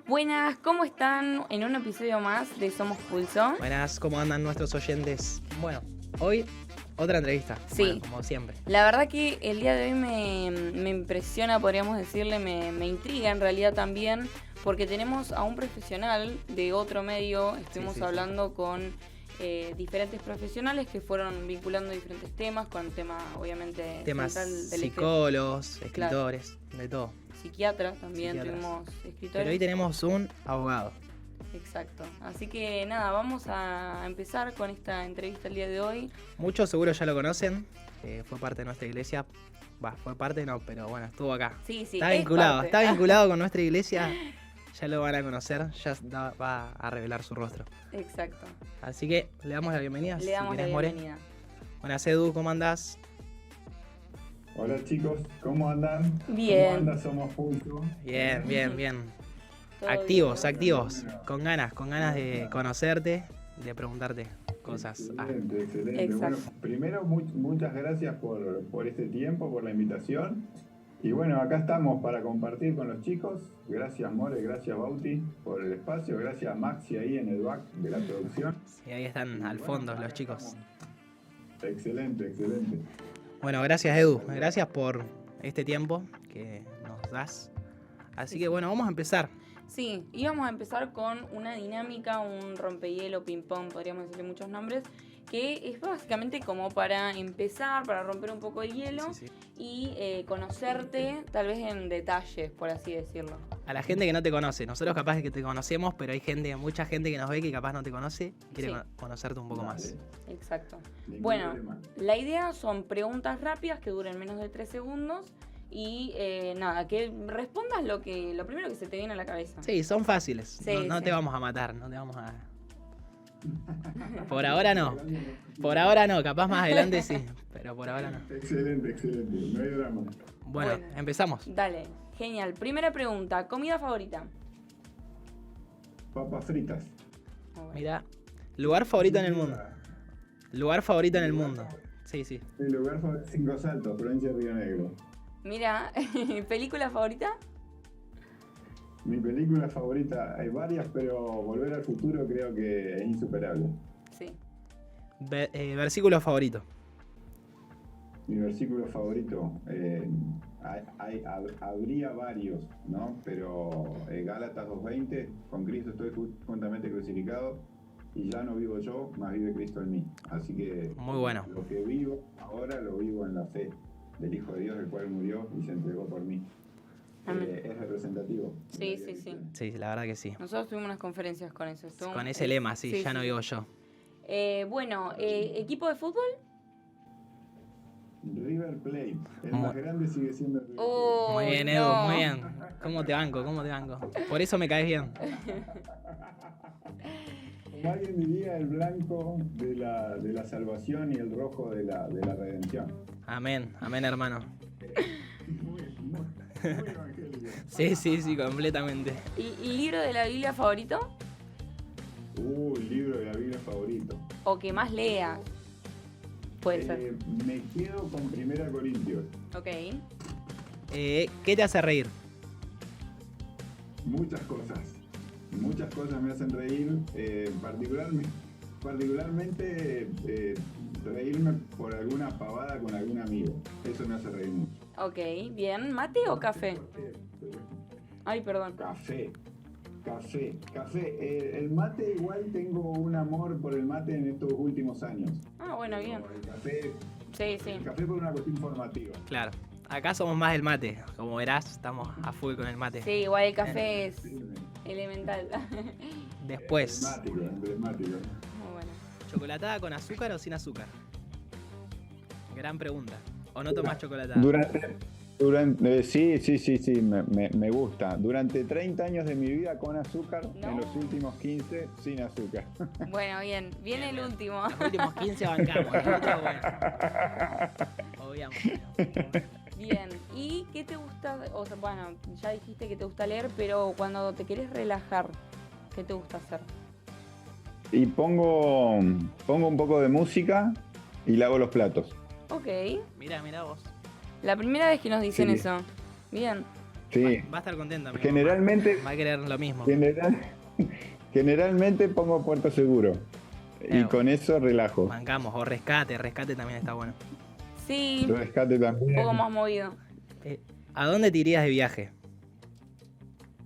Buenas, ¿cómo están? En un episodio más de Somos Pulso. Buenas, ¿cómo andan nuestros oyentes? Bueno, hoy otra entrevista, Sí. bueno, como siempre. La verdad que el día de hoy me impresiona, podríamos decirle, me intriga en realidad también, porque tenemos a un profesional de otro medio, estuvimos hablando con diferentes profesionales que fueron vinculando diferentes temas, con temas obviamente Temas central del psicólogos, escritores, de todo. psiquiatras también, Psiquiatras. tuvimos escritores. Pero hoy tenemos un abogado. Exacto. Así que nada, vamos a empezar con esta entrevista el día de hoy. Muchos seguro ya lo conocen, fue parte de nuestra iglesia. Fue parte no, pero bueno, estuvo acá. Sí, Está es vinculado, parte. está vinculado con nuestra iglesia. Ya lo van a conocer, ya va a revelar su rostro. Exacto. Así que le damos la bienvenida. Le damos si la querés, More. bienvenida. Buenas, Edu, ¿cómo andás? Hola chicos, ¿cómo andan? Bien. ¿Cómo andan? Somos Pulso. Bien. Todo Activos, bien. activos. Con ganas de conocerte, de preguntarte cosas. Excelente. Exacto. Bueno, primero, muchas gracias por este tiempo, por la invitación. Y bueno, acá estamos para compartir con los chicos. Gracias More, gracias Bauti por el espacio. Gracias Maxi ahí en el back de la producción. Sí, ahí están al fondo los chicos. Excelente. Bueno, gracias Edu, gracias por este tiempo que nos das. Así que bueno, vamos a empezar. Sí, íbamos a empezar con una dinámica, un rompehielo, ping-pong, podríamos decirle muchos nombres, que es básicamente como para empezar, para romper un poco el hielo Sí. y conocerte tal vez en detalles, por así decirlo. A la gente que no te conoce, nosotros capaz que te conocemos, pero hay mucha gente que nos ve que capaz no te conoce y quiere Sí. conocerte un poco más. Exacto. Ningún Bueno, problema. la idea son preguntas rápidas que duren menos de 3 segundos y nada, que respondas lo primero que se te viene a la cabeza. Sí, son fáciles. Sí, no sí. te vamos a matar, no te vamos a... Por ahora no, capaz más adelante sí, pero por ahora no. Excelente, no hay drama. Bueno, Bueno. empezamos. Dale, genial. Primera pregunta, ¿comida favorita? Papas fritas. Mira, lugar favorito en el mundo. Lugar favorito en el mundo. Sí. Mi lugar fue Cinco Saltos, provincia de Río Negro. Mira, ¿película favorita? Mi película favorita, hay varias, pero Volver al Futuro creo que es insuperable. Sí. Versículo favorito. Mi versículo favorito, habría varios, ¿no? Pero Gálatas 2:20, con Cristo estoy juntamente crucificado y ya no vivo yo, más vive Cristo en mí. Así que Muy bueno. lo que vivo ahora lo vivo en la fe del Hijo de Dios, el cual murió y se entregó por mí. Amén. Es representativo. Sí, sí. Sí, la verdad que sí. Nosotros tuvimos unas conferencias con eso. Con ese lema, sí, ya no vivo yo. Bueno, ¿equipo de fútbol? River Plate, el Muy- más grande sigue siendo River Plate. Oh, Muy bien, Edu, no. muy bien. ¿Cómo te banco? Por eso me caes bien. Como alguien diría, el blanco de la salvación y el rojo de la redención. Amén, hermano. Muy evangélico. Sí, completamente. ¿Libro de la Biblia favorito? Libro de la Biblia favorito. ¿O que más leas? Puede ser. Me quedo con 1 Corintios. Ok. ¿Qué te hace reír? Muchas cosas me hacen reír, particularmente reírme por alguna pavada con algún amigo. Eso me hace reír mucho. Ok, bien. ¿Mate o café? Ay, perdón. Café. El mate, igual tengo un amor por el mate en estos últimos años. Ah, bueno, bien. El Sí. café por una cuestión formativa. Claro. Acá somos más del mate. Como verás, estamos a full con el mate. Sí, igual el café es elemental. Después, Emblemático. Muy bueno. ¿chocolatada con azúcar o sin azúcar? Gran pregunta. ¿O no tomás chocolatada? Sí, me gusta. Durante 30 años de mi vida con azúcar, No. en los últimos 15 sin azúcar. Bueno, bien. Viene el último. Los últimos 15 bancamos. Los otros, bueno. Obviamente. Bien. ¿Y qué te gusta? O sea, bueno, ya dijiste que te gusta leer, pero cuando te querés relajar, ¿qué te gusta hacer? Y pongo un poco de música y lavo los platos. Ok. Mirá vos. La primera vez que nos dicen Sí. eso. Bien. Sí. Va a estar contenta. mi Generalmente, mamá. Va a querer lo mismo. generalmente pongo puerto seguro. Y con eso relajo. Bancamos. O rescate también está bueno. Sí, Rescate un también. poco más movido. ¿A dónde te irías de viaje?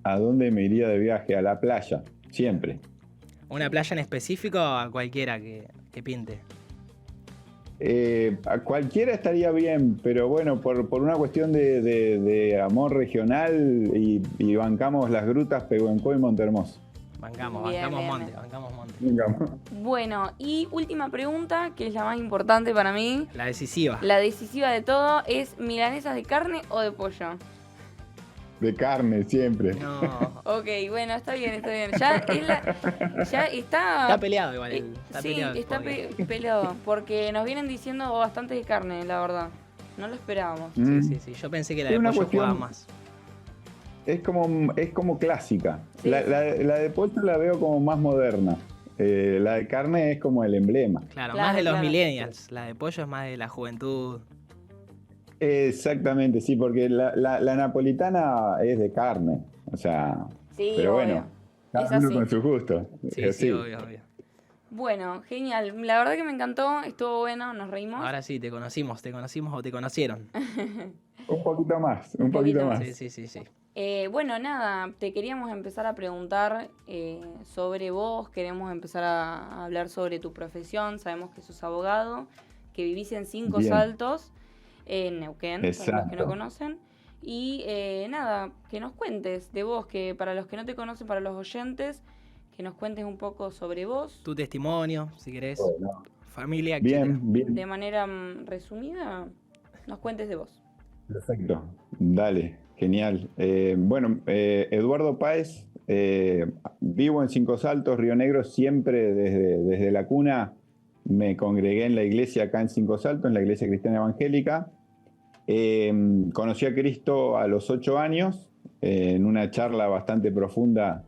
¿A dónde me iría de viaje? A la playa, siempre. ¿Una playa en específico o a cualquiera que pinte? A cualquiera estaría bien, pero bueno, por una cuestión de amor regional y bancamos las grutas Pehuencoy y Montehermoso. Bancamos Bien, bien, monte, bien. bancamos monte. Bueno, y última pregunta, que es la más importante para mí, La decisiva. la decisiva de todo, es ¿milanesas de carne o de pollo? De carne, siempre. No. Ok, bueno, está bien. Ya está... Está peleado igual. Está sí, peleado el está podcast. peleado, porque nos vienen diciendo bastante de carne, la verdad. No lo esperábamos. Sí. Yo pensé que la Es de una pollo cuestión- jugaba más. Es como clásica. Sí, La, sí. la de pollo la veo como más moderna. La de carne es como el emblema. Claro, Claro, más de los claro. millennials. La de pollo es más de la juventud. Exactamente, sí, porque la napolitana es de carne. O sea, Sí, pero obvio. bueno, Es cada uno así. con su gusto. Sí, obvio. Bueno, genial. La verdad que me encantó, estuvo bueno, nos reímos. Ahora sí, te conocimos o te conocieron. Un poquito más, Un un poquito poquito más. Sí. Bueno, nada, te queríamos empezar a preguntar sobre vos, queremos empezar a hablar sobre tu profesión, sabemos que sos abogado, que vivís en Cinco Bien. Saltos, en Neuquén, para los que no Exacto. conocen. Y nada, que nos cuentes de vos, que para los que no te conocen, para los oyentes, que nos cuentes un poco sobre vos, Tu testimonio, si querés. Bueno, Familia, etcétera. bien. de manera resumida, nos cuentes de vos. Perfecto, dale, genial. Eduardo Páez, vivo en Cinco Saltos, Río Negro, siempre desde la cuna me congregué en la iglesia acá en Cinco Saltos, en la iglesia cristiana evangélica. Conocí a Cristo a los 8 años, en una charla bastante profunda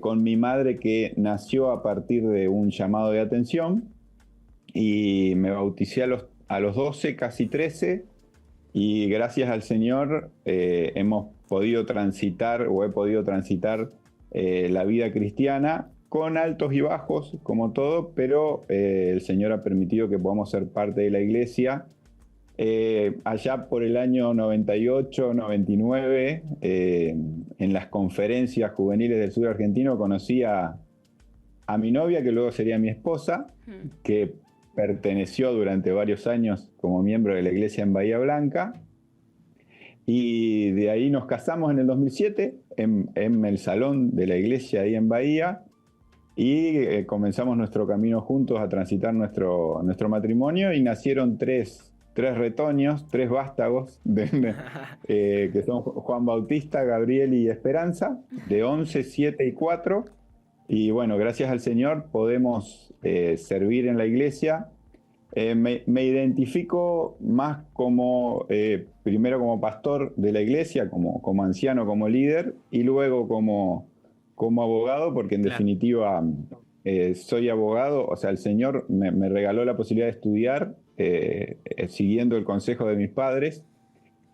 con mi madre que nació a partir de un llamado de atención, y me bauticé a los 12, casi 13. Y gracias al Señor hemos podido transitar o he podido transitar la vida cristiana con altos y bajos, como todo, pero el Señor ha permitido que podamos ser parte de la iglesia. Allá por el año 98, 99, en las conferencias juveniles del sur argentino, conocí a mi novia, que luego sería mi esposa, que perteneció durante varios años como miembro de la iglesia en Bahía Blanca, y de ahí nos casamos en el 2007 en el salón de la iglesia ahí en Bahía, y comenzamos nuestro camino juntos a transitar nuestro matrimonio, y nacieron tres retoños, tres vástagos, que son Juan Bautista, Gabriel y Esperanza, de 11, 7 y 4. Y bueno, gracias al Señor podemos servir en la iglesia. Me identifico más como, primero como pastor de la iglesia, como anciano, como líder, y luego como abogado, porque en definitiva soy abogado. O sea, el Señor me regaló la posibilidad de estudiar siguiendo el consejo de mis padres,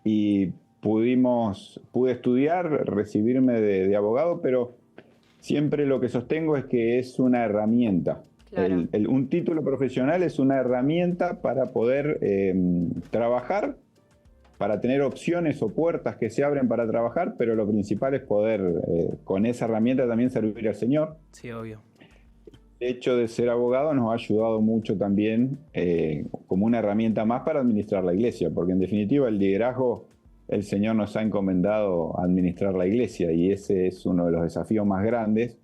y pude estudiar, recibirme de abogado, pero siempre lo que sostengo es que es una herramienta. Claro. Un título profesional es una herramienta para poder trabajar, para tener opciones o puertas que se abren para trabajar, pero lo principal es poder con esa herramienta también servir al Señor. Sí, obvio. El hecho de ser abogado nos ha ayudado mucho también como una herramienta más para administrar la iglesia, porque en definitiva el liderazgo, el Señor nos ha encomendado a administrar la iglesia, y ese es uno de los desafíos más grandes,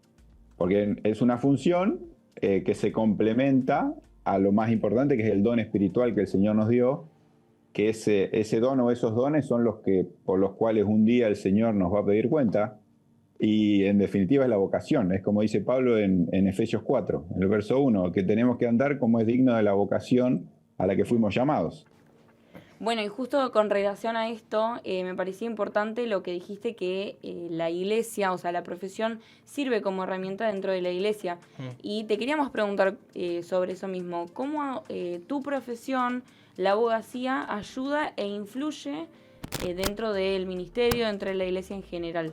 porque es una función que se complementa a lo más importante, que es el don espiritual que el Señor nos dio, que ese don o esos dones son por los cuales un día el Señor nos va a pedir cuenta. Y en definitiva es la vocación, es como dice Pablo en Efesios 4, en el verso 1, que tenemos que andar como es digno de la vocación a la que fuimos llamados. Bueno, y justo con relación a esto, me parecía importante lo que dijiste, que la iglesia, o sea, la profesión sirve como herramienta dentro de la iglesia. Y te queríamos preguntar sobre eso mismo. ¿Cómo tu profesión, la abogacía, ayuda e influye dentro del ministerio, dentro de la iglesia en general.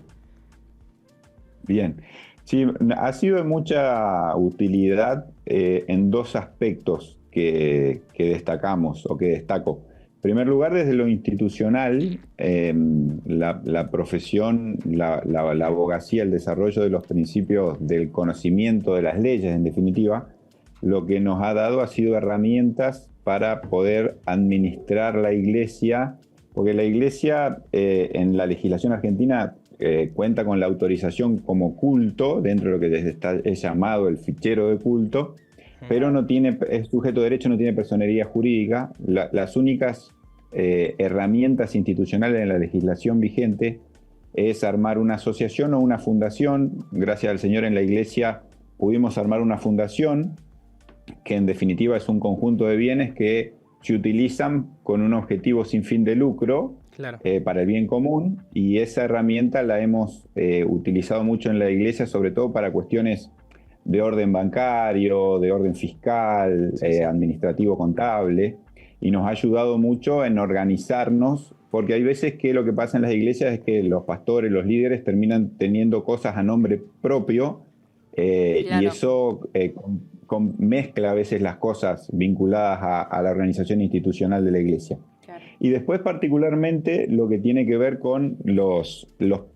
Bien, sí, ha sido de mucha utilidad en dos aspectos que destacamos o que destaco. En primer lugar, desde lo institucional, la profesión, la abogacía, el desarrollo de los principios del conocimiento de las leyes, en definitiva, lo que nos ha dado ha sido herramientas para poder administrar la iglesia, porque la iglesia en la legislación argentina cuenta con la autorización como culto, dentro de lo que es llamado el fichero de culto, pero no tiene, es sujeto de derecho, no tiene personería jurídica. Las únicas herramientas institucionales en la legislación vigente es armar una asociación o una fundación. Gracias al Señor, en la iglesia pudimos armar una fundación que en definitiva es un conjunto de bienes que se utilizan con un objetivo sin fin de lucro, claro, para el bien común, y esa herramienta la hemos utilizado mucho en la iglesia, sobre todo para cuestiones de orden bancario, de orden fiscal, administrativo, contable, y nos ha ayudado mucho en organizarnos, porque hay veces que lo que pasa en las iglesias es que los pastores, los líderes terminan teniendo cosas a nombre propio, claro, y eso mezcla a veces las cosas vinculadas a la organización institucional de la iglesia. Claro. Y después particularmente lo que tiene que ver con los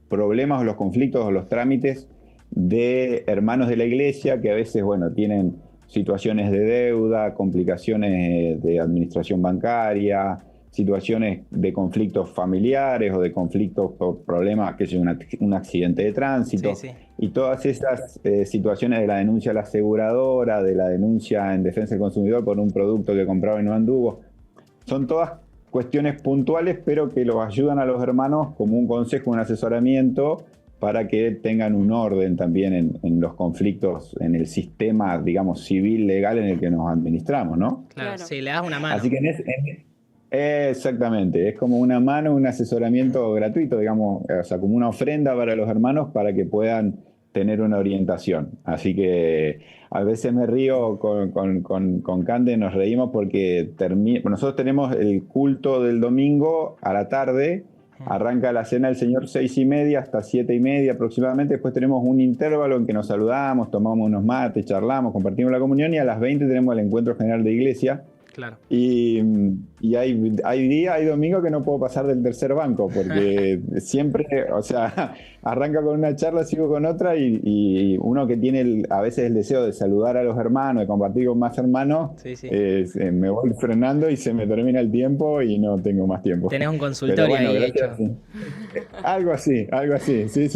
problemas o los conflictos o los trámites de hermanos de la iglesia que a veces, bueno, tienen situaciones de deuda, complicaciones de administración bancaria, situaciones de conflictos familiares o de conflictos por problemas, que es un accidente de tránsito, y todas esas situaciones de la denuncia a la aseguradora, de la denuncia en defensa del consumidor por un producto que compraba y no anduvo, son todas cuestiones puntuales, pero que los ayudan a los hermanos como un consejo, un asesoramiento, para que tengan un orden también en los conflictos, en el sistema, digamos, civil, legal en el que nos administramos, ¿no? Claro, sí, le das una mano. Así que exactamente, es como una mano, un asesoramiento gratuito, digamos, o sea, como una ofrenda para los hermanos para que puedan tener una orientación. Así que a veces me río con Cande, nos reímos porque nosotros tenemos el culto del domingo a la tarde. Arranca la cena del Señor 6:30 hasta 7:30 aproximadamente. Después tenemos un intervalo en que nos saludamos, tomamos unos mates, charlamos, compartimos la comunión, y a las 20 tenemos el encuentro general de iglesia. Claro. Y hay domingos que no puedo pasar del tercer banco, porque siempre, o sea, arranca con una charla, sigo con otra, y uno que tiene a veces el deseo de saludar a los hermanos, de compartir con más hermanos, me voy frenando y se me termina el tiempo y no tengo más tiempo. Tenés un consultorio ahí hecho. Sí. Algo así, sí.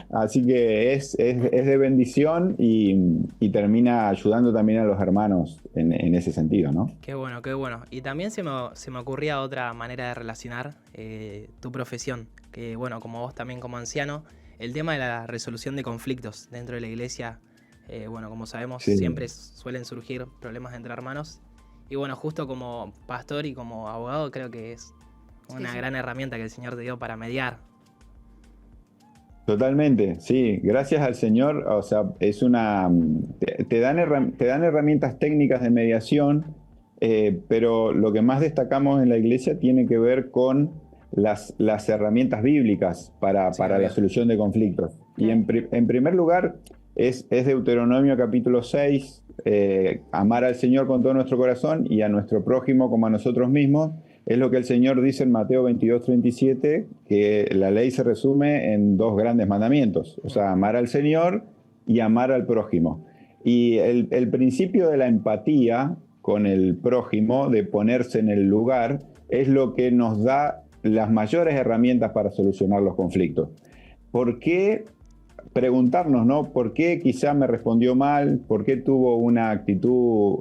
Así que es de bendición y termina ayudando también a los hermanos en ese sentido, ¿no? Qué bueno. Y también se me ocurría otra manera de relacionar tu profesión, que bueno, como vos también como anciano, el tema de la resolución de conflictos dentro de la iglesia, bueno, como sabemos, siempre suelen surgir problemas entre hermanos, y bueno, justo como pastor y como abogado creo que es una gran herramienta que el Señor te dio para mediar. Totalmente, sí, gracias al Señor, o sea, te dan herramientas técnicas de mediación, pero lo que más destacamos en la iglesia tiene que ver con las herramientas bíblicas para la solución de conflictos. Y en primer lugar es Deuteronomio capítulo 6, amar al Señor con todo nuestro corazón y a nuestro prójimo como a nosotros mismos. Es lo que el Señor dice en Mateo 22:37, que la ley se resume en dos grandes mandamientos, o sea, amar al Señor y amar al prójimo. Y el principio de la empatía con el prójimo, de ponerse en el lugar, es lo que nos da las mayores herramientas para solucionar los conflictos. ¿Por qué? Preguntarnos, ¿no? ¿Por qué quizá me respondió mal? ¿Por qué tuvo una actitud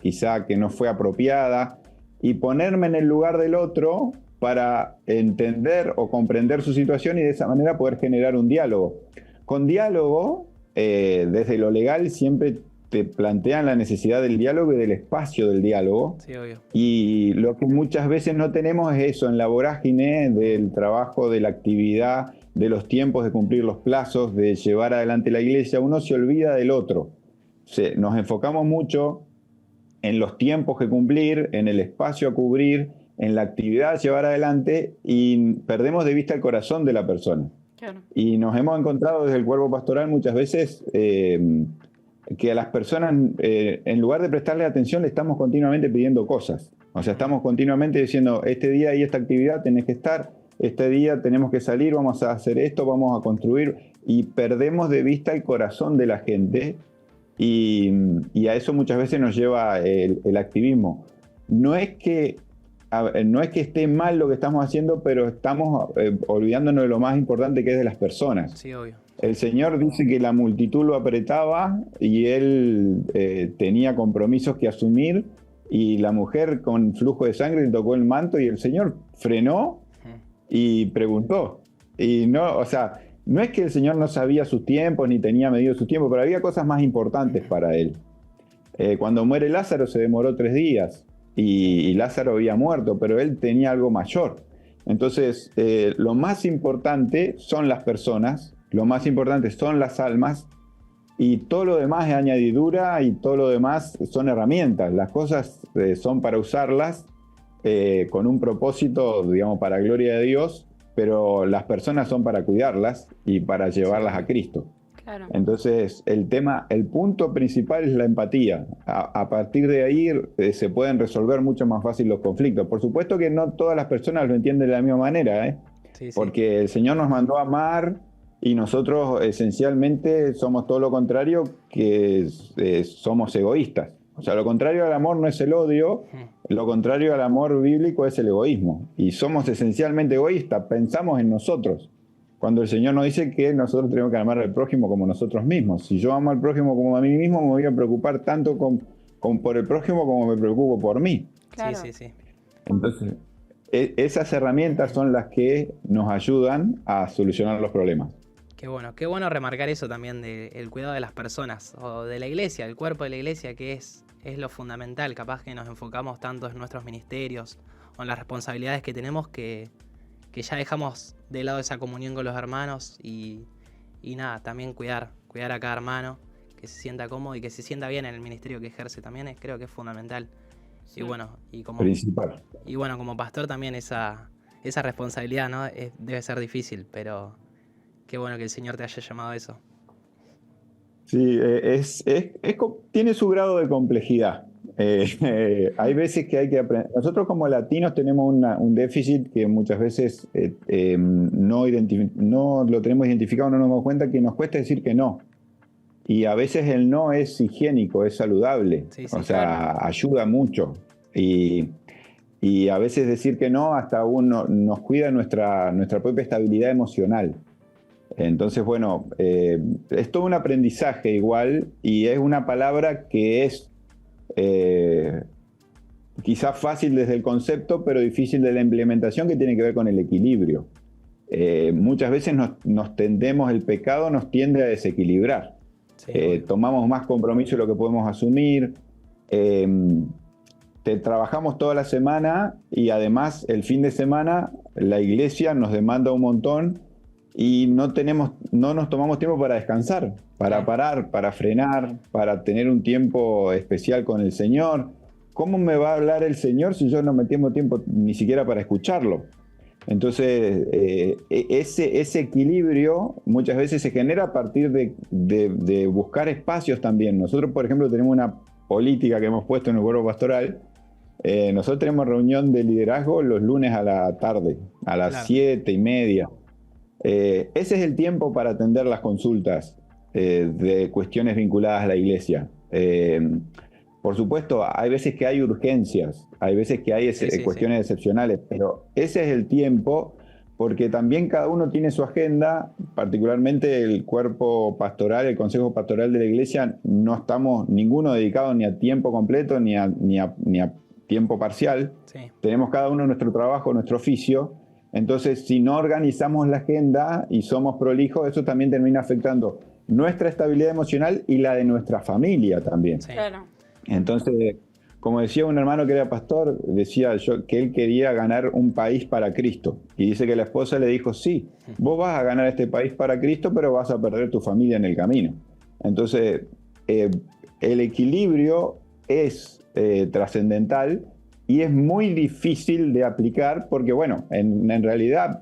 quizá que no fue apropiada? Y ponerme en el lugar del otro para entender o comprender su situación y de esa manera poder generar un diálogo. Con diálogo, desde lo legal siempre te plantean la necesidad del diálogo y del espacio del diálogo. Sí, obvio. Y lo que muchas veces no tenemos es eso, en la vorágine del trabajo, de la actividad, de los tiempos, de cumplir los plazos, de llevar adelante la iglesia, uno se olvida del otro. Nos enfocamos mucho en los tiempos que cumplir, en el espacio a cubrir, en la actividad a llevar adelante y perdemos de vista el corazón de la persona. Claro. Y nos hemos encontrado desde el cuerpo pastoral muchas veces que a las personas, en lugar de prestarle atención, le estamos continuamente pidiendo cosas. O sea, estamos continuamente diciendo, este día hay esta actividad, tenés que estar, este día tenemos que salir, vamos a hacer esto, vamos a construir, y perdemos de vista el corazón de la gente, y a eso muchas veces nos lleva el activismo. No es que esté mal lo que estamos haciendo, pero estamos olvidándonos de lo más importante que es de las personas. Sí, obvio. El Señor dice que la multitud lo apretaba y él tenía compromisos que asumir, y la mujer con flujo de sangre le tocó el manto y el Señor frenó y preguntó. Y no, o sea, no es que el Señor no sabía sus tiempos ni tenía medido sus tiempos, pero había cosas más importantes para él. Cuando muere Lázaro se demoró 3 días y Lázaro había muerto, pero él tenía algo mayor. Entonces, lo más importante son las personas, lo más importante son las almas, y todo lo demás es añadidura y todo lo demás son herramientas. Las cosas son para usarlas con un propósito, digamos, para gloria de Dios, pero las personas son para cuidarlas y para llevarlas a Cristo. Claro. Entonces, el punto principal es la empatía. A partir de ahí se pueden resolver mucho más fácil los conflictos. Por supuesto que no todas las personas lo entienden de la misma manera, Sí, sí. Porque el Señor nos mandó a amar y nosotros esencialmente somos todo lo contrario, que somos egoístas. O sea, lo contrario al amor no es el odio, lo contrario al amor bíblico es el egoísmo. Y somos esencialmente egoístas, pensamos en nosotros. Cuando el Señor nos dice que nosotros tenemos que amar al prójimo como nosotros mismos. Si yo amo al prójimo como a mí mismo, me voy a preocupar tanto por el prójimo como me preocupo por mí. Claro. Sí. Entonces, esas herramientas son las que nos ayudan a solucionar los problemas. Qué bueno remarcar eso también del cuidado de las personas, o de la iglesia, el cuerpo de la iglesia, que es lo fundamental. Capaz que nos enfocamos tanto en nuestros ministerios o en las responsabilidades que tenemos que ya dejamos de lado esa comunión con los hermanos y nada, también cuidar a cada hermano, que se sienta cómodo y que se sienta bien en el ministerio que ejerce también, creo que es fundamental. Sí. Principal. Y bueno, como pastor también esa responsabilidad, ¿no? Debe ser difícil, pero qué bueno que el Señor te haya llamado a eso. Sí, tiene su grado de complejidad. Hay veces que hay que aprender. Nosotros como latinos tenemos un déficit que muchas veces no lo tenemos identificado, no nos damos cuenta, que nos cuesta decir que no. Y a veces el no es higiénico, es saludable. Sí, o sea, claro, ayuda mucho. Y a veces decir que no hasta uno nos cuida nuestra propia estabilidad emocional. Entonces, bueno, es todo un aprendizaje igual, y es una palabra que es quizás fácil desde el concepto, pero difícil de la implementación, que tiene que ver con el equilibrio. Muchas veces el pecado nos tiende a desequilibrar. Sí, tomamos más compromiso de lo que podemos asumir, trabajamos toda la semana y además el fin de semana la iglesia nos demanda un montón y no nos tomamos tiempo para descansar, para parar, para frenar, para tener un tiempo especial con el Señor. ¿Cómo me va a hablar el Señor si yo no me tengo tiempo ni siquiera para escucharlo? Entonces, ese equilibrio muchas veces se genera a partir de buscar espacios también. Nosotros, por ejemplo, tenemos una política que hemos puesto en el cuerpo pastoral. Nosotros tenemos reunión de liderazgo los lunes a la tarde, a las 7:30. Ese es el tiempo para atender las consultas de cuestiones vinculadas a la iglesia. Por supuesto, hay veces que hay urgencias, hay veces que hay cuestiones excepcionales, pero ese es el tiempo, porque también cada uno tiene su agenda, particularmente el cuerpo pastoral, el consejo pastoral de la iglesia, no estamos ninguno dedicado ni a tiempo completo ni a tiempo parcial. Sí. Tenemos cada uno nuestro trabajo, nuestro oficio. Entonces, si no organizamos la agenda y somos prolijos, eso también termina afectando nuestra estabilidad emocional y la de nuestra familia también. Sí. Claro. Entonces, como decía un hermano que era pastor, decía yo que él quería ganar un país para Cristo. Y dice que la esposa le dijo, sí, vos vas a ganar este país para Cristo, pero vas a perder tu familia en el camino. Entonces, el equilibrio es trascendental, y es muy difícil de aplicar porque, bueno, en realidad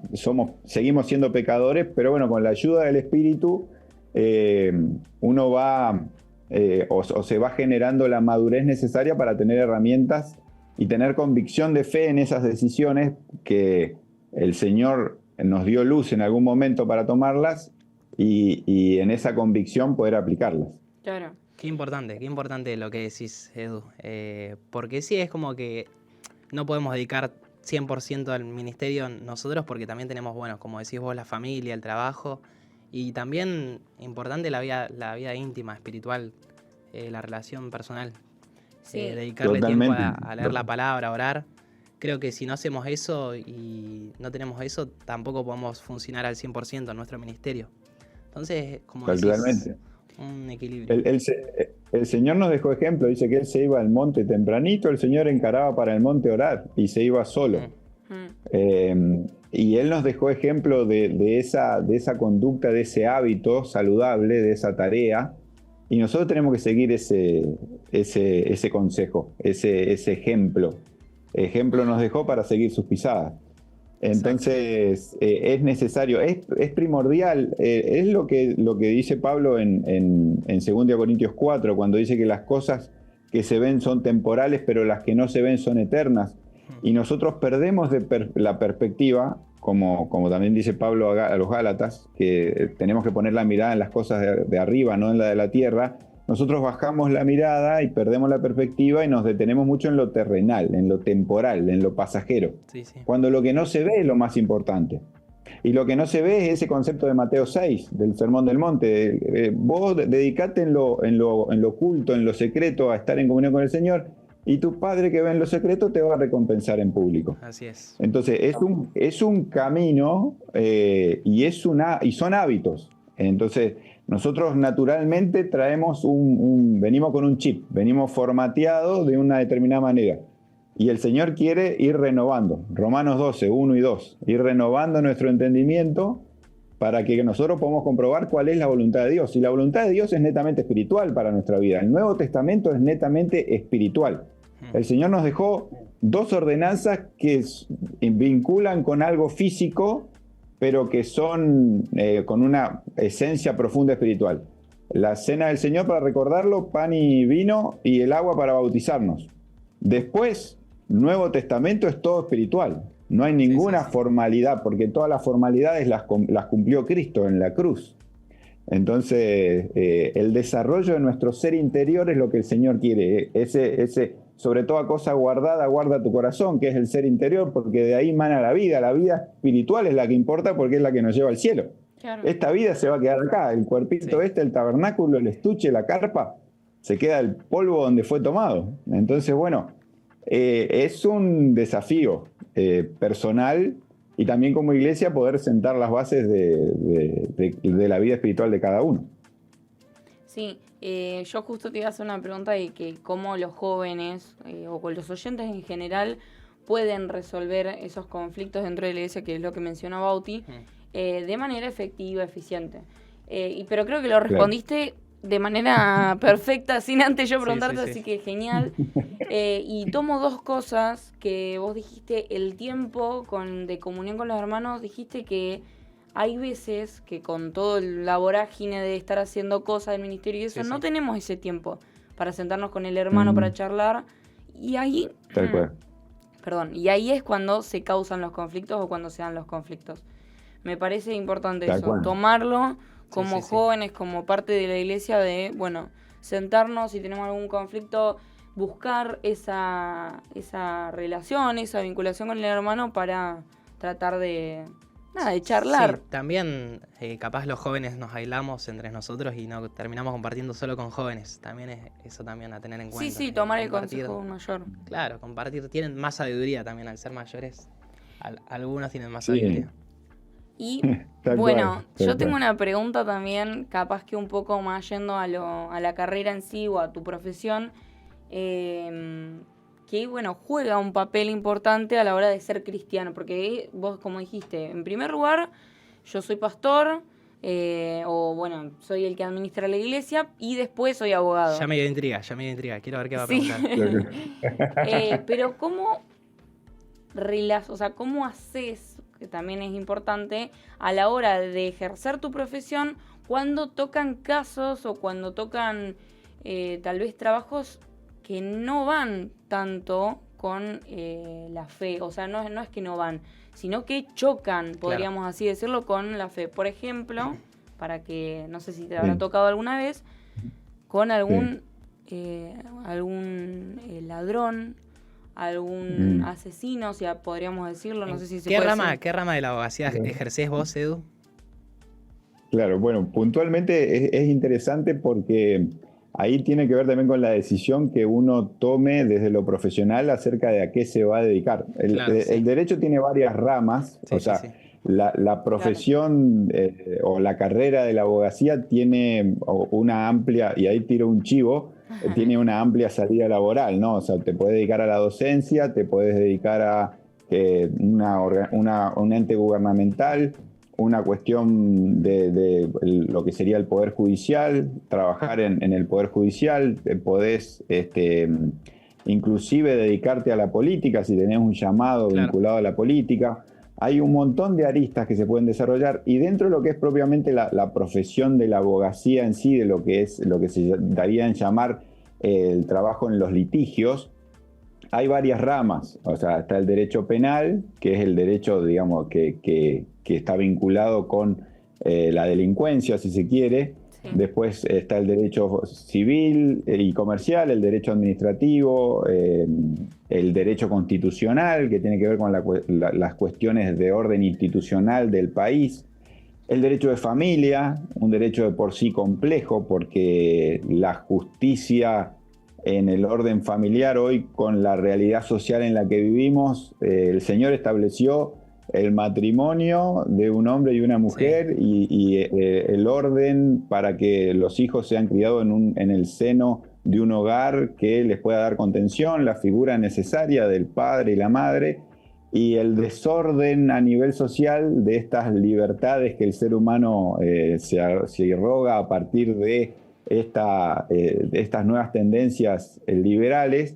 seguimos siendo pecadores, pero bueno, con la ayuda del Espíritu uno va o se va generando la madurez necesaria para tener herramientas y tener convicción de fe en esas decisiones que el Señor nos dio luz en algún momento para tomarlas y en esa convicción poder aplicarlas. Claro. Qué importante lo que decís, Edu. Porque sí, es como que no podemos dedicar 100% al ministerio nosotros porque también tenemos, bueno, como decís vos, la familia, el trabajo y también importante la vida íntima, espiritual, la relación personal. Sí. Dedicarle Totalmente. tiempo a leer la palabra, a orar. Creo que si no hacemos eso y no tenemos eso, tampoco podemos funcionar al 100% en nuestro ministerio. Entonces, como decís, un equilibrio. El Señor nos dejó ejemplo, dice que Él se iba al monte tempranito, el Señor encaraba para el monte orar y se iba solo. Y Él nos dejó ejemplo de esa conducta, de ese hábito saludable, de esa tarea, y nosotros tenemos que seguir ese consejo, ese ejemplo. Ejemplo nos dejó para seguir sus pisadas. Entonces, es necesario, es primordial, es lo que dice Pablo en 2 Corintios 4, cuando dice que las cosas que se ven son temporales, pero las que no se ven son eternas. Y nosotros perdemos la perspectiva, como también dice Pablo a los Gálatas, que tenemos que poner la mirada en las cosas de arriba, no en la de la tierra. Nosotros bajamos la mirada y perdemos la perspectiva y nos detenemos mucho en lo terrenal, en lo temporal, en lo pasajero. Sí. Cuando lo que no se ve es lo más importante. Y lo que no se ve es ese concepto de Mateo 6, del Sermón del Monte. Vos dedicate en lo oculto, en lo secreto, a estar en comunión con el Señor, y tu Padre que ve en lo secreto te va a recompensar en público. Así es. Entonces, es un camino y son hábitos. Entonces, nosotros naturalmente venimos con un chip, venimos formateados de una determinada manera. Y el Señor quiere ir renovando. Romanos 12, 1 y 2. Ir renovando nuestro entendimiento para que nosotros podamos comprobar cuál es la voluntad de Dios. Y la voluntad de Dios es netamente espiritual para nuestra vida. El Nuevo Testamento es netamente espiritual. El Señor nos dejó 2 ordenanzas que vinculan con algo físico, pero que son con una esencia profunda espiritual. La cena del Señor para recordarlo, pan y vino, y el agua para bautizarnos. Después, Nuevo Testamento es todo espiritual. No hay ninguna formalidad, porque todas las formalidades las cumplió Cristo en la cruz. Entonces, el desarrollo de nuestro ser interior es lo que el Señor quiere. Sobre toda cosa guardada, guarda tu corazón, que es el ser interior, porque de ahí emana la vida. La vida espiritual es la que importa porque es la que nos lleva al cielo. Claro. Esta vida se va a quedar acá. El cuerpito el tabernáculo, el estuche, la carpa, se queda el polvo donde fue tomado. Entonces, bueno, es un desafío personal y también como iglesia poder sentar las bases de la vida espiritual de cada uno. Sí, yo justo te iba a hacer una pregunta de que cómo los jóvenes o con los oyentes en general pueden resolver esos conflictos dentro de la iglesia, que es lo que mencionó Bauti, de manera efectiva, eficiente. Pero creo que lo respondiste de manera perfecta, sin antes yo preguntarte, así que genial. Y tomo 2 cosas que vos dijiste, el tiempo de comunión con los hermanos, dijiste que hay veces que con todo la vorágine de estar haciendo cosas del ministerio y eso, no tenemos ese tiempo para sentarnos con el hermano para charlar. Y ahí, y ahí es cuando se causan los conflictos o cuando se dan los conflictos. Me parece importante tomarlo como jóvenes, como parte de la iglesia, de, bueno, sentarnos si tenemos algún conflicto, buscar esa relación, esa vinculación con el hermano para tratar de charlar. Sí, también capaz los jóvenes nos aislamos entre nosotros y no terminamos compartiendo solo con jóvenes. También es eso también a tener en cuenta. Sí, tomar el consejo mayor. Claro, compartir. Tienen más sabiduría también al ser mayores. Algunos tienen más sabiduría. Y bueno, yo tengo una pregunta también, capaz que un poco más yendo a la carrera en sí o a tu profesión, que bueno, juega un papel importante a la hora de ser cristiano, porque vos, como dijiste, en primer lugar, yo soy pastor, o bueno, soy el que administra la iglesia y después soy abogado. Ya me dio intriga, quiero ver qué va a preguntar. Pero ¿cómo haces, que también es importante, a la hora de ejercer tu profesión cuando tocan casos o cuando tocan tal vez trabajos que no van tanto con la fe? O sea, no es que no van, sino que chocan, podríamos así decirlo, con la fe. Por ejemplo, para que, no sé si te habrá tocado alguna vez, con algún ladrón, algún asesino, o sea, podríamos decirlo, no sé si se puede decir. ¿Qué rama de la abogacía ejercés vos, Edu? Claro, bueno, puntualmente es interesante porque ahí tiene que ver también con la decisión que uno tome desde lo profesional acerca de a qué se va a dedicar. El derecho tiene varias ramas, la profesión o la carrera de la abogacía tiene una amplia, y ahí tiro un chivo, tiene una amplia salida laboral, ¿no? O sea, te puedes dedicar a la docencia, te puedes dedicar a un ente gubernamental, una cuestión de lo que sería el Poder Judicial, trabajar en el Poder Judicial, podés inclusive dedicarte a la política si tenés un llamado vinculado a la política. Hay un montón de aristas que se pueden desarrollar y dentro de lo que es propiamente la profesión de la abogacía en sí, de lo que se daría en llamar el trabajo en los litigios, hay varias ramas. O sea, está el derecho penal, que es el derecho, digamos, que está vinculado con la delincuencia, si se quiere. Sí. Después está el derecho civil y comercial, el derecho administrativo, el derecho constitucional, que tiene que ver con las cuestiones de orden institucional del país. El derecho de familia, un derecho de por sí complejo, porque la justicia en el orden familiar hoy, con la realidad social en la que vivimos, el Señor estableció el matrimonio de un hombre y una mujer y el orden para que los hijos sean criados en el seno de un hogar que les pueda dar contención, la figura necesaria del padre y la madre, y el desorden a nivel social de estas libertades que el ser humano se arroga a partir de estas nuevas tendencias liberales,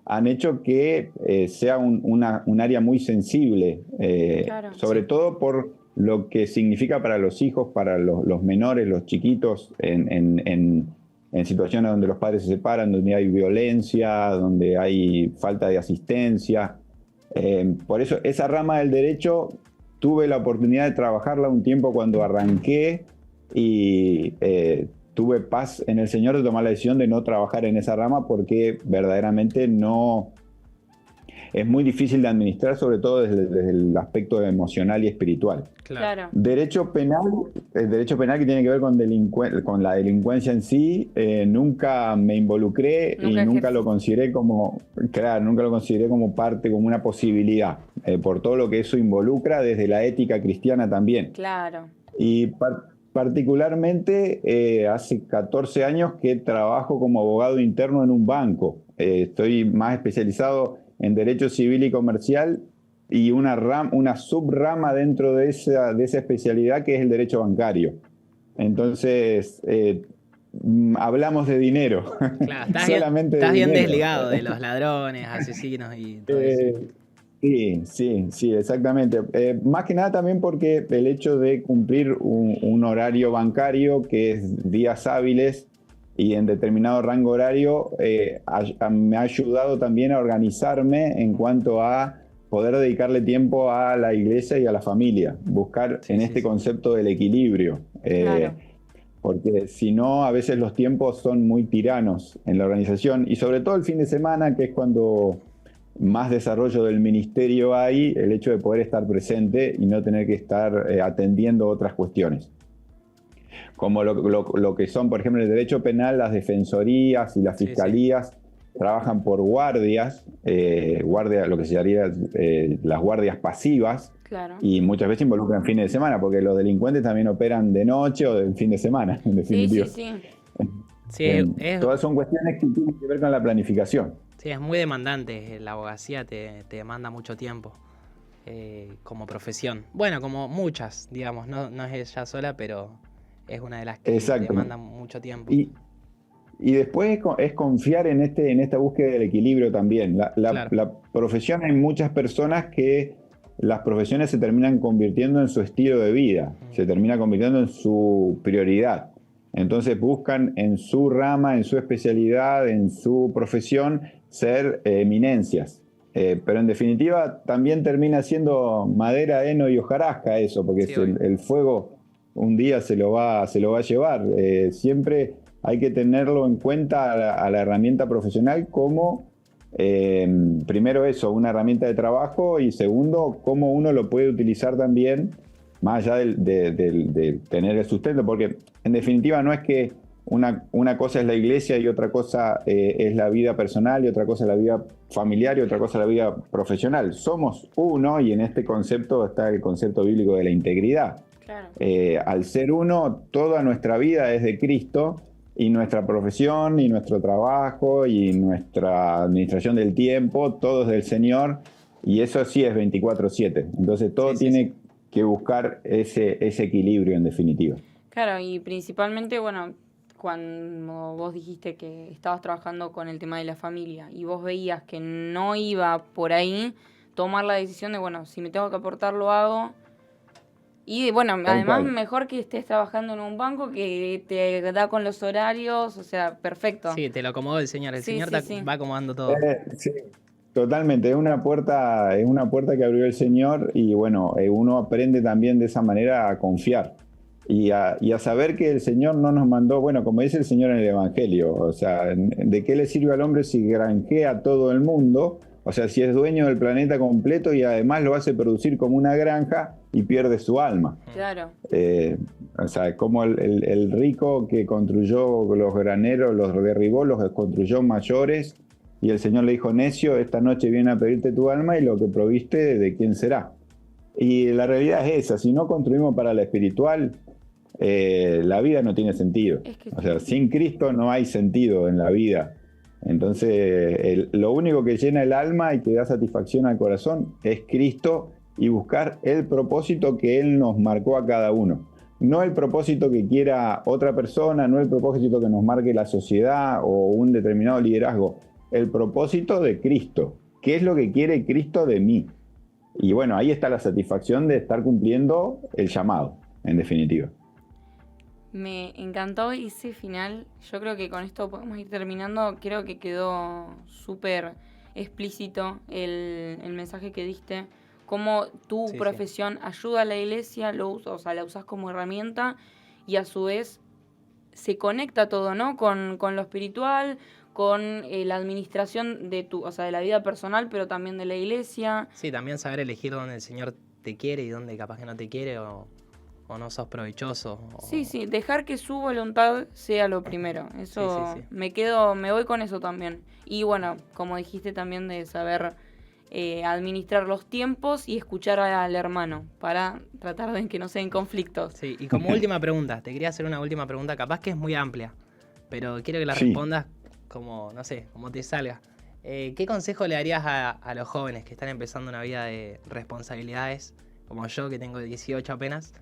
han hecho que sea un área muy sensible, sobre todo por lo que significa para los hijos, para los menores, los chiquitos, en situaciones donde los padres se separan, donde hay violencia, donde hay falta de asistencia. Por eso esa rama del derecho tuve la oportunidad de trabajarla un tiempo cuando arranqué y tuve paz en el Señor de tomar la decisión de no trabajar en esa rama porque verdaderamente no es muy difícil de administrar, sobre todo desde el aspecto emocional y espiritual. Claro. Derecho penal, el derecho penal que tiene que ver con la delincuencia en sí, nunca me involucré y nunca lo consideré como parte, como una posibilidad, por todo lo que eso involucra desde la ética cristiana también. Claro. Y particularmente hace 14 años que trabajo como abogado interno en un banco. Estoy más especializado en derecho civil y comercial y una subrama dentro de esa especialidad que es el derecho bancario. Entonces, hablamos de dinero. Claro, estás bien desligado de los ladrones, asesinos y todo eso. Sí, exactamente. Más que nada también porque el hecho de cumplir un horario bancario que es días hábiles y en determinado rango horario me ha ayudado también a organizarme en cuanto a poder dedicarle tiempo a la iglesia y a la familia, buscar concepto del equilibrio. Claro. Porque si no, a veces los tiempos son muy tiranos en la organización y sobre todo el fin de semana, que es cuando más desarrollo del ministerio hay, el hecho de poder estar presente y no tener que estar atendiendo otras cuestiones. Como lo que son, por ejemplo, el derecho penal, las defensorías y las fiscalías trabajan por guardias, lo que se llamaría las guardias pasivas, y muchas veces involucran fines de semana, porque los delincuentes también operan de noche o de fin de semana, en definitiva. Todas son cuestiones que tienen que ver con la planificación. Sí, es muy demandante, la abogacía te demanda mucho tiempo. como profesión. Bueno, como muchas, digamos, no es ella sola, pero es una de las que demanda mucho tiempo. Y después es confiar en esta búsqueda del equilibrio también. Claro. La profesión, hay muchas personas que las profesiones se terminan convirtiendo en su estilo de vida, se termina convirtiendo en su prioridad. Entonces buscan en su rama, en su especialidad, en su profesión, ser eminencias. Pero en definitiva también termina siendo madera, heno y hojarasca eso, porque Sí, el fuego un día se lo va a llevar. Siempre hay que tenerlo en cuenta a la herramienta profesional como, primero eso, una herramienta de trabajo, y segundo, cómo uno lo puede utilizar también, más allá de tener el sustento, porque en definitiva no es que una cosa es la iglesia y otra cosa es la vida personal y otra cosa es la vida familiar y otra cosa es la vida profesional. Somos uno, y en este concepto está el concepto bíblico de la integridad. Claro. Al ser uno, toda nuestra vida es de Cristo, y nuestra profesión y nuestro trabajo y nuestra administración del tiempo, todo es del Señor, y eso sí es 24/7. Entonces todo tiene que buscar ese equilibrio en definitiva. Claro, y principalmente, bueno, cuando vos dijiste que estabas trabajando con el tema de la familia y vos veías que no iba por ahí, tomar la decisión de, bueno, si me tengo que aportar, lo hago. Y bueno, además mejor que estés trabajando en un banco que te da con los horarios, o sea, perfecto. Sí, te lo acomodó el Señor. El Señor va acomodando todo. Sí, totalmente. Es una puerta que abrió el Señor, y bueno, uno aprende también de esa manera a confiar y a saber que el Señor no nos mandó, bueno, como dice el Señor en el Evangelio, o sea, ¿de qué le sirve al hombre si granjea a todo el mundo? O sea, si es dueño del planeta completo y además lo hace producir como una granja y pierde su alma. Claro. O sea, como el rico que construyó los graneros, los derribó, los construyó mayores, y el Señor le dijo: necio, esta noche viene a pedirte tu alma, y lo que proviste, ¿de quién será? Y la realidad es esa: si no construimos para la espiritual, la vida no tiene sentido. O sea, sin Cristo no hay sentido en la vida. Entonces, lo único que llena el alma y que da satisfacción al corazón es Cristo, y buscar el propósito que Él nos marcó a cada uno. No el propósito que quiera otra persona, no el propósito que nos marque la sociedad o un determinado liderazgo. El propósito de Cristo. ¿Qué es lo que quiere Cristo de mí? Y bueno, ahí está la satisfacción de estar cumpliendo el llamado, en definitiva. Me encantó ese final. Yo creo que con esto podemos ir terminando. Creo que quedó súper explícito el mensaje que diste. Cómo tu profesión ayuda a la iglesia, la usas como herramienta, y a su vez se conecta todo, ¿no? Con lo espiritual, con la administración de de la vida personal, pero también de la iglesia. Sí, también saber elegir dónde el Señor te quiere y dónde capaz que no te quiere, o no sos provechoso. Sí, dejar que su voluntad sea lo primero. Eso sí. Me voy con eso también. Y bueno, como dijiste también, de saber administrar los tiempos y escuchar al hermano para tratar de que no sean conflictos. Sí, y como última pregunta, te quería hacer una última pregunta, capaz que es muy amplia, pero quiero que la respondas como, no sé, como te salga. ¿Qué consejo le darías a los jóvenes que están empezando una vida de responsabilidades, como yo, que tengo 18 apenas?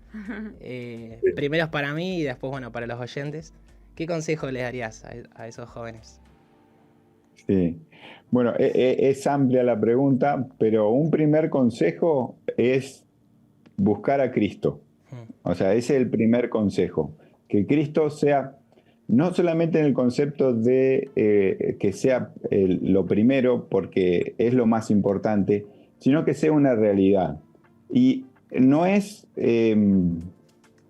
Primero es para mí y después, bueno, para los oyentes. ¿Qué consejo le darías a esos jóvenes? Sí, bueno, es amplia la pregunta, pero un primer consejo es buscar a Cristo. O sea, ese es el primer consejo. Que Cristo sea, no solamente en el concepto de que sea lo primero, porque es lo más importante, sino que sea una realidad. Y no es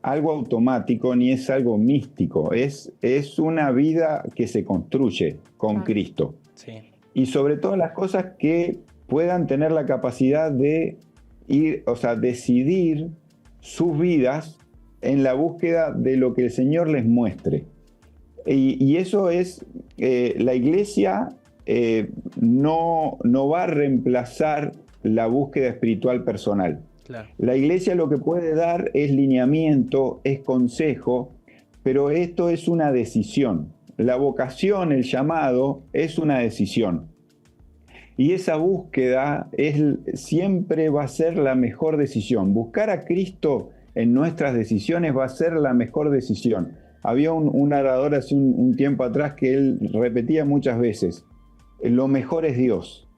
algo automático ni es algo místico, es una vida que se construye con Cristo. Sí. Y sobre todo las cosas que puedan tener la capacidad de decidir sus vidas en la búsqueda de lo que el Señor les muestre. Y eso es, la iglesia no va a reemplazar la búsqueda espiritual personal. Claro. La iglesia lo que puede dar es lineamiento, es consejo, pero esto es una decisión. La vocación, el llamado, es una decisión. Y esa búsqueda siempre va a ser la mejor decisión. Buscar a Cristo en nuestras decisiones va a ser la mejor decisión. Había un orador hace un tiempo atrás que él repetía muchas veces, lo mejor es Dios.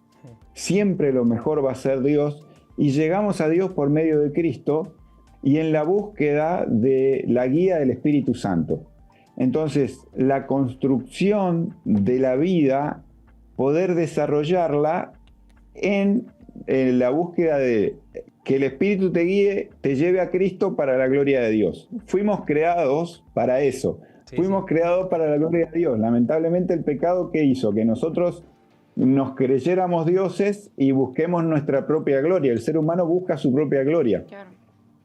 Siempre lo mejor va a ser Dios, y llegamos a Dios por medio de Cristo y en la búsqueda de la guía del Espíritu Santo. Entonces, la construcción de la vida, poder desarrollarla en la búsqueda de que el Espíritu te guíe, te lleve a Cristo para la gloria de Dios. Fuimos creados para eso. Fuimos creados para la gloria de Dios. Lamentablemente el pecado, ¿qué hizo? Que nosotros nos creyéramos dioses y busquemos nuestra propia gloria. El ser humano busca su propia gloria. Claro.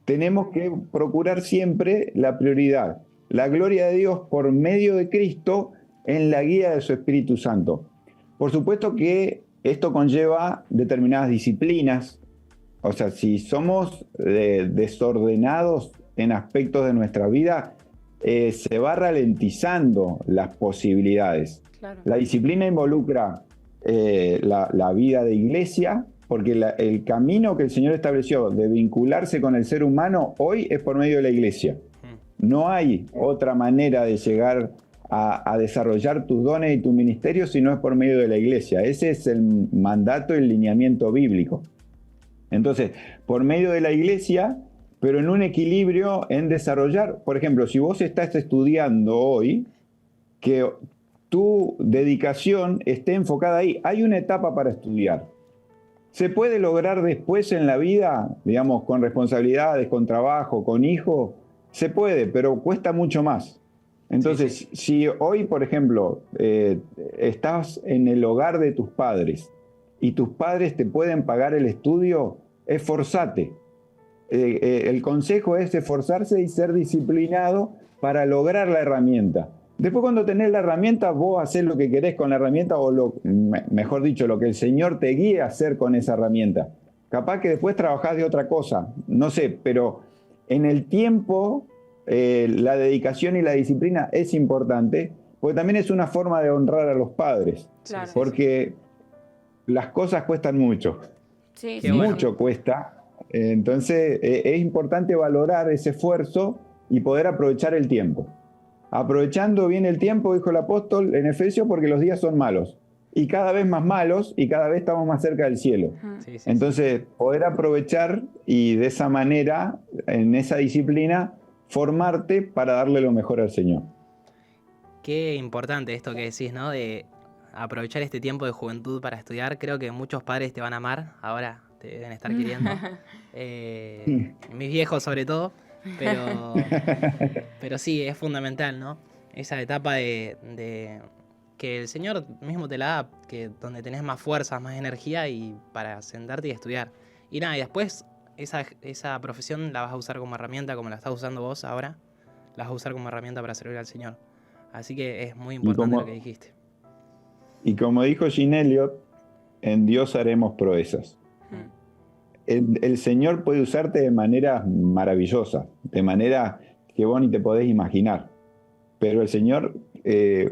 Tenemos que procurar siempre la prioridad, la gloria de Dios por medio de Cristo en la guía de su Espíritu Santo. Por supuesto que esto conlleva determinadas disciplinas. O sea, si somos desordenados en aspectos de nuestra vida, se va ralentizando las posibilidades. Claro. La disciplina involucra la vida de iglesia, porque el camino que el Señor estableció de vincularse con el ser humano hoy es por medio de la iglesia. No hay otra manera de llegar a desarrollar tus dones y tu ministerio si no es por medio de la iglesia. Ese es el mandato y el lineamiento bíblico. Entonces, por medio de la iglesia, pero en un equilibrio en desarrollar. Por ejemplo, si vos estás estudiando hoy, que tu dedicación esté enfocada ahí. Hay una etapa para estudiar. ¿Se puede lograr después en la vida, digamos, con responsabilidades, con trabajo, con hijo? Se puede, pero cuesta mucho más. Entonces, si hoy, por ejemplo, estás en el hogar de tus padres y tus padres te pueden pagar el estudio, esforzate. El consejo es esforzarse y ser disciplinado para lograr la herramienta. Después, cuando tenés la herramienta, vos hacés lo que querés con la herramienta, o mejor dicho, lo que el Señor te guíe a hacer con esa herramienta. Capaz que después trabajás de otra cosa, no sé, pero en el tiempo, la dedicación y la disciplina es importante, porque también es una forma de honrar a los padres. Claro. Porque las cosas cuestan mucho. Sí, mucho cuesta. Entonces, es importante valorar ese esfuerzo y poder aprovechar el tiempo. Aprovechando bien el tiempo, dijo el apóstol en Efesios, porque los días son malos. Y cada vez más malos, y cada vez estamos más cerca del cielo. Entonces, poder aprovechar y de esa manera, en esa disciplina, formarte para darle lo mejor al Señor. Qué importante esto que decís, ¿no? De aprovechar este tiempo de juventud para estudiar. Creo que muchos padres te van a amar, ahora te deben estar queriendo. Mis viejos sobre todo. Pero sí, es fundamental, ¿no? Esa etapa de que el Señor mismo te la da, que donde tenés más fuerza, más energía y para sentarte y estudiar. Y nada, y después esa profesión la vas a usar como herramienta, como la estás usando vos ahora, la vas a usar como herramienta para servir al Señor. Así que es muy importante lo que dijiste. Y como dijo Jim Elliot, en Dios haremos proezas. El Señor puede usarte de manera maravillosa, de manera que vos ni te podés imaginar. Pero el Señor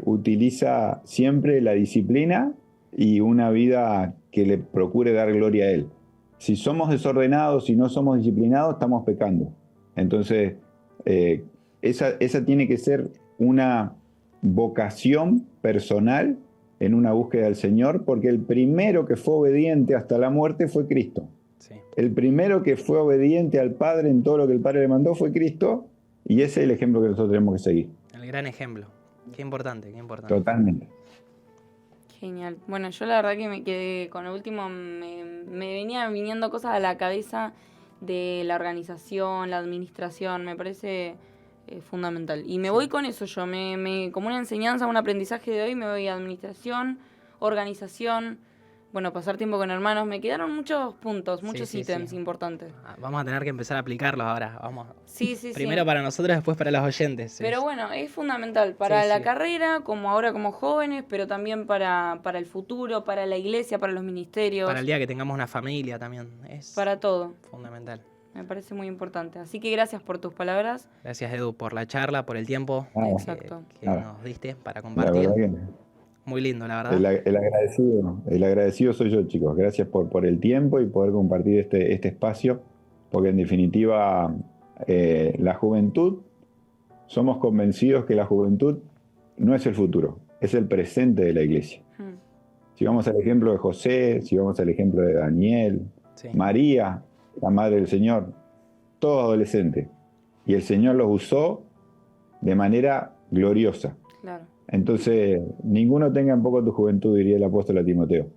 utiliza siempre la disciplina y una vida que le procure dar gloria a Él. Si somos desordenados y no somos disciplinados, estamos pecando. Entonces, esa tiene que ser una vocación personal en una búsqueda del Señor, porque el primero que fue obediente hasta la muerte fue Cristo. Sí. El primero que fue obediente al Padre en todo lo que el Padre le mandó fue Cristo, y ese es el ejemplo que nosotros tenemos que seguir. El gran ejemplo. Qué importante, qué importante. Totalmente. Genial. Bueno, yo la verdad que me quedé con lo último, me venían viniendo cosas a la cabeza de la organización, la administración, me parece fundamental. Y me voy con eso yo, como una enseñanza, un aprendizaje de hoy, me voy a administración, organización, bueno, pasar tiempo con hermanos. Me quedaron muchos puntos, muchos ítems importantes. Vamos a tener que empezar a aplicarlos ahora. Vamos. Sí. Primero para nosotros, después para los oyentes. Pero bueno, es fundamental para la carrera, como ahora como jóvenes, pero también para el futuro, para la iglesia, para los ministerios. Para el día que tengamos una familia también. Es para todo. Fundamental. Me parece muy importante. Así que gracias por tus palabras. Gracias, Edu, por la charla, por el tiempo que nos diste para compartir. muy lindo, la verdad. El agradecido soy yo, chicos. Gracias por el tiempo y poder compartir este espacio, porque en definitiva la juventud, somos convencidos que la juventud no es el futuro, es el presente de la iglesia. Si vamos al ejemplo de José, si vamos al ejemplo de Daniel, Sí. María, la Madre del Señor, todos adolescentes. Y el Señor los usó de manera gloriosa. Claro. Entonces, ninguno tenga en poco tu juventud, diría el apóstol a Timoteo.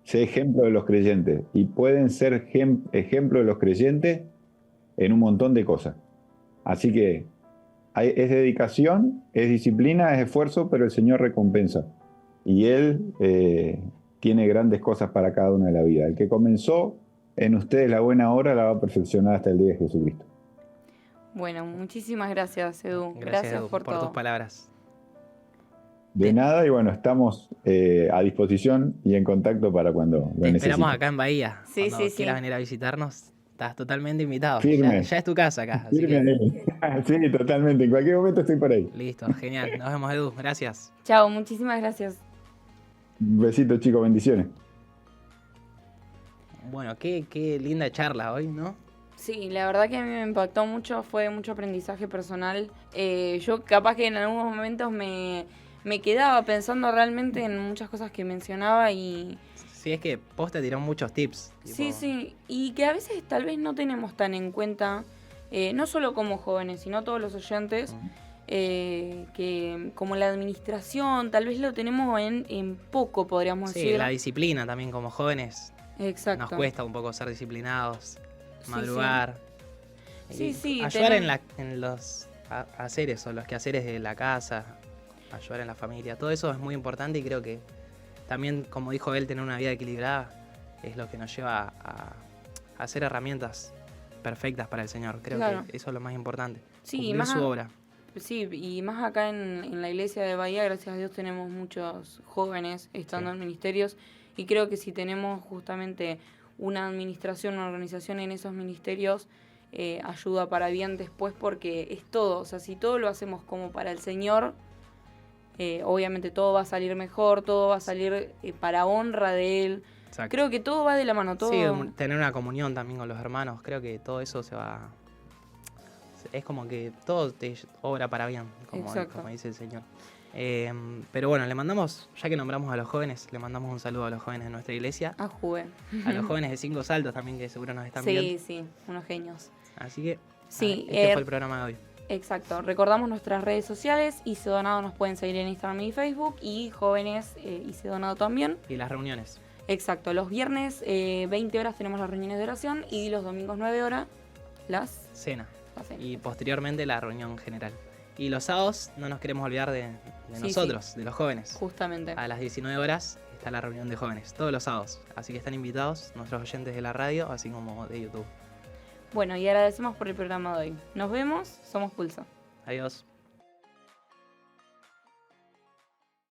Sé ejemplo de los creyentes. Y pueden ser ejemplo de los creyentes en un montón de cosas. Así que es dedicación, es disciplina, es esfuerzo, pero el Señor recompensa. Y Él tiene grandes cosas para cada una de la vida. El que comenzó en ustedes la buena obra la va a perfeccionar hasta el día de Jesucristo. Bueno, muchísimas gracias, Edu. Gracias, Edu, por todo. tus palabras. De nada, y bueno, estamos a disposición y en contacto para cuando lo necesiten. Te esperamos acá en Bahía. Sí, Cuando sí. quieras venir a visitarnos, estás totalmente invitado. Firme. Ya es tu casa acá. Así Firme. Sí, totalmente. En cualquier momento estoy por ahí. Listo, genial. Nos vemos, Edu. Gracias. Chao, muchísimas gracias. Un besito, chicos. Bendiciones. Bueno, qué linda charla hoy, ¿no? Sí, la verdad que a mí me impactó mucho, fue mucho aprendizaje personal. Yo capaz que en algunos momentos me quedaba pensando realmente en muchas cosas que mencionaba y... Sí, es que posta tiró muchos tips. Sí, y que a veces tal vez no tenemos tan en cuenta, no solo como jóvenes, sino todos los oyentes, que como la administración, tal vez lo tenemos en poco, podríamos decir. Sí, la disciplina también como jóvenes. Exacto. Nos cuesta un poco ser disciplinados, madrugar. Sí, ayudar en los haceres o los quehaceres de la casa, ayudar en la familia. Todo eso es muy importante y creo que también, como dijo él, tener una vida equilibrada es lo que nos lleva a hacer herramientas perfectas para el Señor. Creo que eso es lo más importante. Sí, cumplir más su obra. Sí, y más acá en la iglesia de Bahía, gracias a Dios, tenemos muchos jóvenes estando en ministerios y creo que si tenemos justamente una administración, una organización en esos ministerios, ayuda para bien después porque es todo. O sea, si todo lo hacemos como para el Señor, obviamente todo va a salir mejor, todo va a salir para honra de Él. Exacto. Creo que todo va de la mano. Todo... Sí, tener una comunión también con los hermanos, creo que todo eso se va... Es como que todo te obra para bien, como dice el Señor. Pero bueno, le mandamos, ya que nombramos a los jóvenes, le mandamos un saludo a los jóvenes de nuestra iglesia. A Juve. A los jóvenes de 5 Saltos también, que seguro nos están viendo. Sí, unos genios. Así que este fue el programa de hoy. Exacto. Recordamos nuestras redes sociales. IC Donado nos pueden seguir en Instagram y Facebook. Y jóvenes IC Donado también. Y las reuniones. Exacto. Los viernes 20 horas tenemos las reuniones de oración. Y los domingos 9 horas las... Cena. Y posteriormente la reunión general. Y los sábados no nos queremos olvidar de nosotros, de los jóvenes. Justamente. A las 19 horas está la reunión de jóvenes, todos los sábados. Así que están invitados nuestros oyentes de la radio, así como de YouTube. Bueno, y agradecemos por el programa de hoy. Nos vemos, somos Pulso. Adiós.